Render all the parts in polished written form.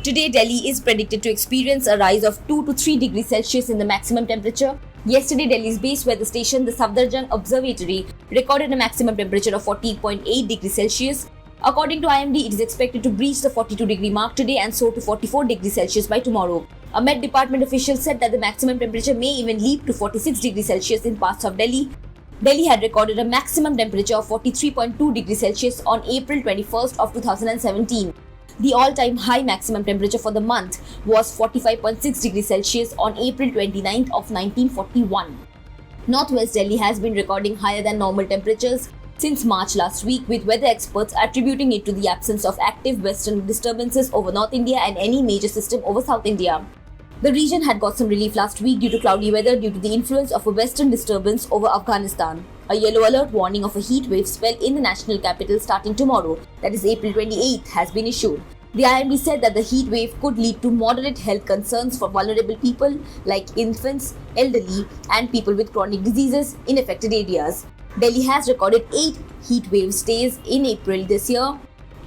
Today, Delhi is predicted to experience a rise of 2 to 3 degrees Celsius in the maximum temperature. Yesterday, Delhi's base weather station, the Safdarjung Observatory, recorded a maximum temperature of 40.8 degrees Celsius. According to IMD, it is expected to breach the 42-degree mark today and soar to 44 degrees Celsius by tomorrow. A Met Department official said that the maximum temperature may even leap to 46 degrees Celsius in parts of Delhi. Delhi had recorded a maximum temperature of 43.2 degrees Celsius on April 21st of 2017. The all-time high maximum temperature for the month was 45.6 degrees Celsius on April 29th of 1941. Northwest Delhi has been recording higher than normal temperatures since March last week, with weather experts attributing it to the absence of active western disturbances over North India and any major system over South India. The region had got some relief last week due to cloudy weather due to the influence of a western disturbance over Afghanistan. A yellow alert warning of a heat wave spell in the national capital starting tomorrow, that is April 28th, has been issued. The IMD said that the heat wave could lead to moderate health concerns for vulnerable people like infants, elderly, and people with chronic diseases in affected areas. Delhi has recorded 8 heat wave days in April this year,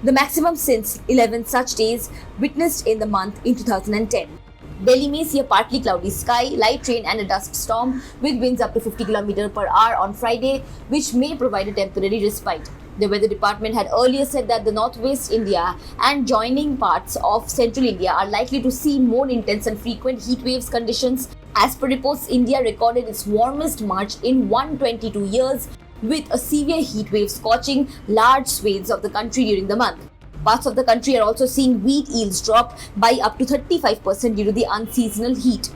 the maximum since 11 such days witnessed in the month in 2010. Delhi may see a partly cloudy sky, light rain and a dust storm with winds up to 50 km per hour on Friday, which may provide a temporary respite. The weather department had earlier said that the northwest India and joining parts of central India are likely to see more intense and frequent heat waves conditions. As per reports, India recorded its warmest March in 122 years, with a severe heat wave scorching large swathes of the country during the month. Parts of the country are also seeing wheat yields drop by up to 35% due to the unseasonal heat.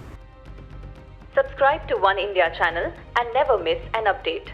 Subscribe to One India channel and never miss an update.